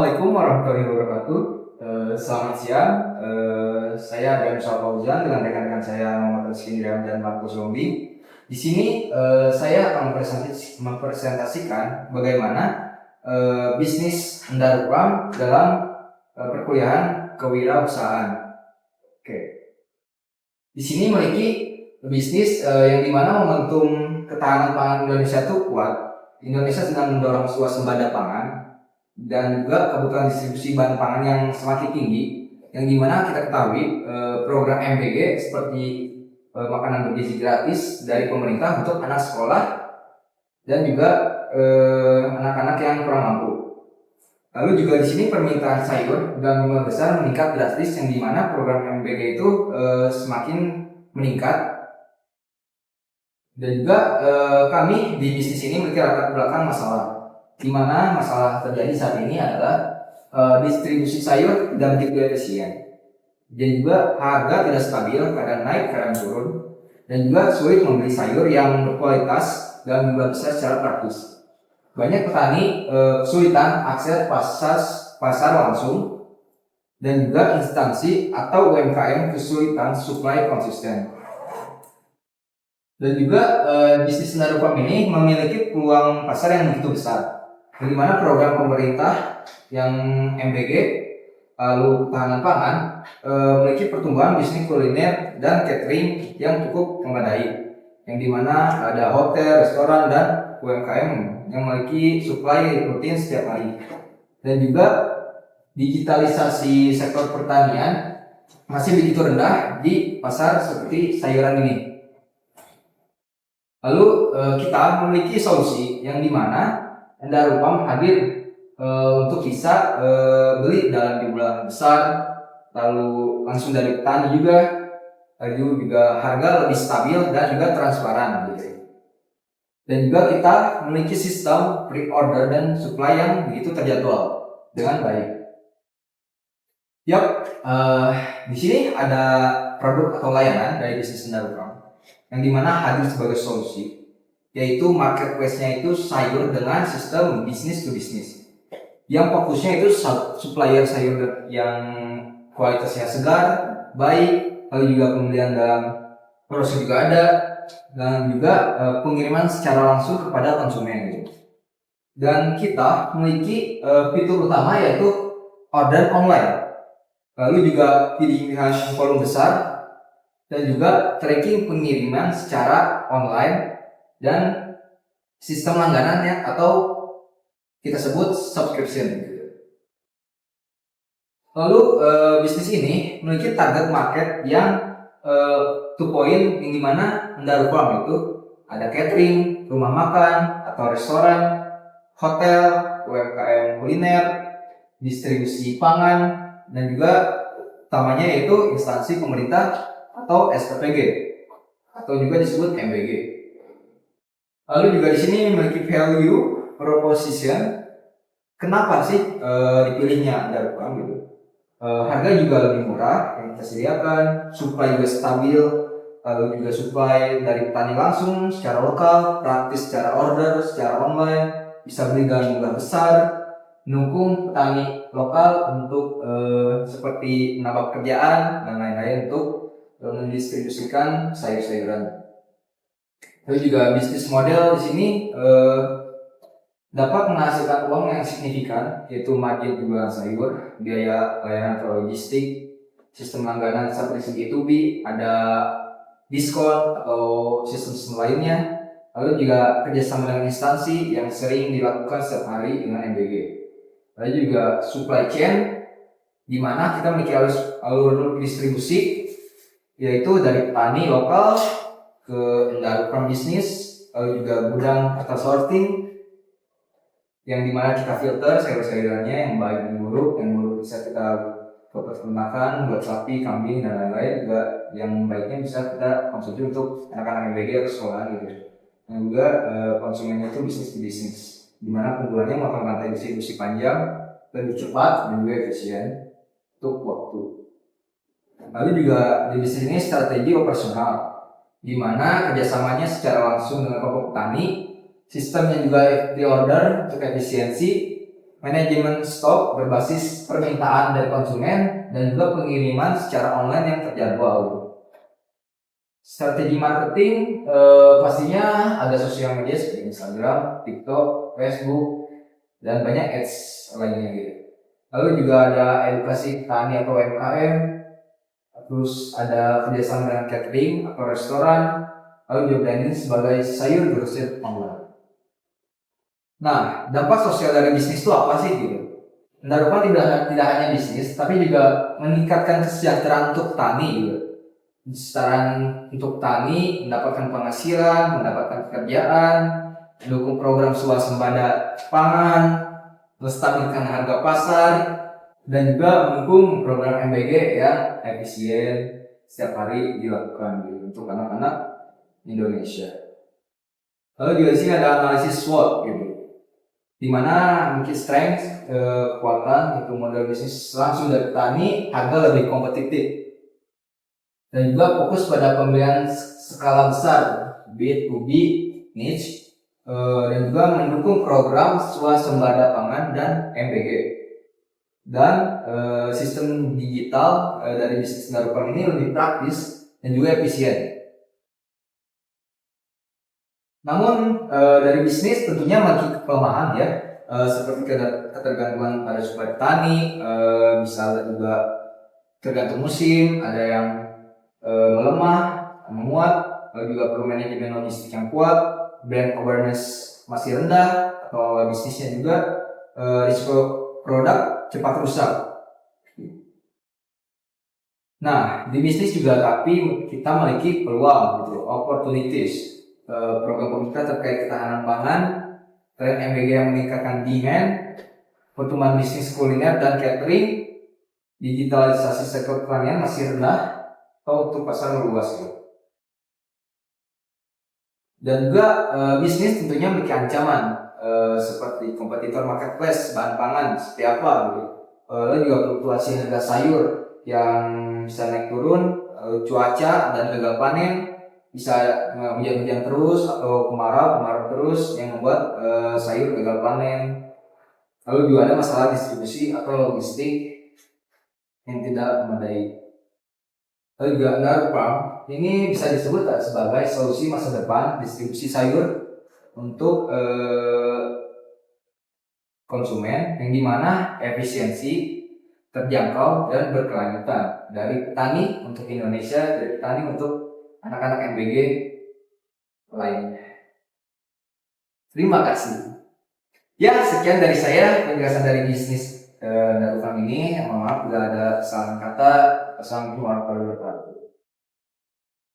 Assalamualaikum warahmatullahi wabarakatuh. Selamat siang. Saya Adrian Fauzan dengan rekan-rekan saya Muhammad Rizky Indriam dan Markus Zombi. Di sini saya akan mempresentasikan bagaimana bisnis mendarurat dalam perkuliahan kewirausahaan. Oke. Di sini memiliki bisnis yang dimana momentum ketahanan pangan Indonesia itu kuat. Indonesia sedang mendorong swasembada pangan dan juga kebutuhan distribusi bahan pangan yang semakin tinggi, yang dimana kita ketahui program MBG seperti makanan bergizi gratis dari pemerintah untuk anak sekolah dan juga anak-anak yang kurang mampu. Lalu juga di sini permintaan sayur dan buah besar meningkat drastis, yang dimana program MBG itu semakin meningkat. Dan juga kami di bisnis ini memiliki latar belakang masalah, di mana masalah terjadi saat ini adalah distribusi sayur dan tidak efisien, dan juga harga tidak stabil, kadang naik kadang turun, dan juga sulit membeli sayur yang berkualitas dan jumlah besar secara praktis. Banyak petani kesulitan akses pasar langsung, dan juga instansi atau UMKM kesulitan suplai konsisten. Dan juga bisnis Narufarm ini memiliki peluang pasar yang begitu besar, di mana program pemerintah yang MBG lalu ketahanan pangan memiliki pertumbuhan bisnis kuliner dan catering yang cukup memadai, yang dimana ada hotel, restoran, dan UMKM yang memiliki suplai rutin setiap hari. Dan juga digitalisasi sektor pertanian masih begitu rendah di pasar seperti sayuran ini. Lalu kita memiliki solusi yang dimana Narufarm hadir untuk bisa beli dalam jumlah besar, lalu langsung dari petani juga, lalu juga harga lebih stabil dan juga transparan gitu. Dan juga kita memiliki sistem pre-order dan supply yang begitu terjadwal dengan baik. Di sini ada produk atau layanan dari bisnis Narufarm yang dimana hadir sebagai solusi, yaitu marketplace-nya itu sayur dengan sistem bisnis to bisnis, yang fokusnya itu supplier sayur yang kualitasnya segar, baik, lalu juga pembelian dalam proses juga ada, dan juga pengiriman secara langsung kepada konsumen. Dan kita memiliki fitur utama yaitu order online, lalu juga pilihan volume besar, dan juga tracking pengiriman secara online, dan sistem langganan atau kita sebut subscription. Lalu bisnis ini memiliki target market yang 2 point, yang dimana Narufarm itu ada catering, rumah makan atau restoran, hotel, UMKM kuliner, distribusi pangan, dan juga utamanya yaitu instansi pemerintah atau SPPG atau juga disebut MBG. Lalu juga di sini memiliki value proposition. Kenapa sih dipilihnya Narufarm gitu? Harga juga lebih murah yang kita sediakan, supply juga stabil, lalu juga supply dari petani langsung secara lokal, praktis secara order, secara online, bisa beli dalam jumlah besar, mendukung petani lokal untuk seperti menambah pekerjaan dan lain-lain untuk mendistribusikan sayur-sayuran. Lalu juga bisnis model di sini dapat menghasilkan uang yang signifikan, yaitu margin penjualan sayur, biaya layanan atau logistik, sistem langganan seperti segi B2B, ada diskon atau sistem lainnya, lalu juga kerjasama dengan instansi yang sering dilakukan setiap hari dengan MBG. Lalu juga supply chain, di mana kita memiliki alur distribusi, yaitu dari petani lokal ke Narufarm bisnis, lalu juga gudang atau sorting, yang dimana kita filter sayur-sayurannya yang baik dan buruk. Yang buruk bisa kita pergunakan buat sapi, kambing, dan lain-lain. Juga yang baiknya bisa kita konsumsi untuk anak-anak MBG atau sekolah gitu. Dan juga konsumennya itu bisnis to bisnis, dimana keunggulannya melakukan rantai distribusi panjang, lebih cepat, dan juga efisien untuk waktu. Lalu juga di bisnis ini strategi operasional, di mana kerjasamanya secara langsung dengan kelompok petani, sistemnya juga pre-order untuk efisiensi, manajemen stok berbasis permintaan dari konsumen, dan juga pengiriman secara online yang terjadwal. Strategi marketing pastinya ada sosial media seperti Instagram, TikTok, Facebook, dan banyak ads lainnya gitu. Lalu juga ada edukasi petani atau UMKM, terus ada kerjasama dengan catering atau restoran, lalu juga branding sebagai sayur grosir online. Nah, dampak sosial dari bisnis itu apa sih gitu? Rupa tidak hanya bisnis, tapi juga meningkatkan kesejahteraan untuk petani gitu. Kesejahteraan untuk petani, mendapatkan penghasilan, mendapatkan pekerjaan, mendukung program swasembada pangan, menstabilkan harga pasar, dan juga mendukung program MBG yang efisien setiap hari dilakukan gitu, untuk anak-anak Indonesia. Lalu juga di sini ada analisis SWOT gitu, di mana mungkin strength, kekuatan itu model bisnis langsung dari petani agar lebih kompetitif, dan juga fokus pada pembelian skala besar B2B niche, dan juga mendukung program swasembada pangan dan MBG, dan sistem digital dari bisnis Garupan ini lebih praktis dan juga efisien. Namun dari bisnis tentunya memiliki kelemahan ya, seperti ketergantungan pada suplai petani, bisa juga tergantung musim, ada yang melemah, menguat, juga perlu manajemen logistik yang kuat, brand awareness masih rendah, atau bisnisnya juga risiko produk cepat rusak. Nah, di bisnis juga tapi kita memiliki peluang gitu, opportunities. Program pemerintah terkait ketahanan pangan, tren MBG yang meningkatkan demand, pertumbuhan bisnis kuliner dan catering, digitalisasi sektor pertanian masih rendah, atau untuk pasar meluas gitu. Dan juga bisnis tentunya memiliki ancaman seperti kompetitor marketplace bahan pangan seperti apa gitu. Lalu juga fluktuasi harga sayur yang bisa naik turun, cuaca dan gagal panen, bisa hujan-hujan terus atau kemarau terus yang membuat sayur gagal panen. Lalu juga ada masalah distribusi atau logistik yang tidak memadai. Lalu juga Garupa ini bisa disebut sebagai solusi masa depan distribusi sayur untuk konsumen, yang dimana efisiensi, terjangkau, dan berkelanjutan dari petani untuk Indonesia, dari petani untuk anak-anak MBG lainnya. Terima kasih. Ya, sekian dari saya penjelasan dari bisnis Garupa ini. Mohon maaf bila ada kesalahan kata. Assalamualaikum warahmatullahi wabarakatuh.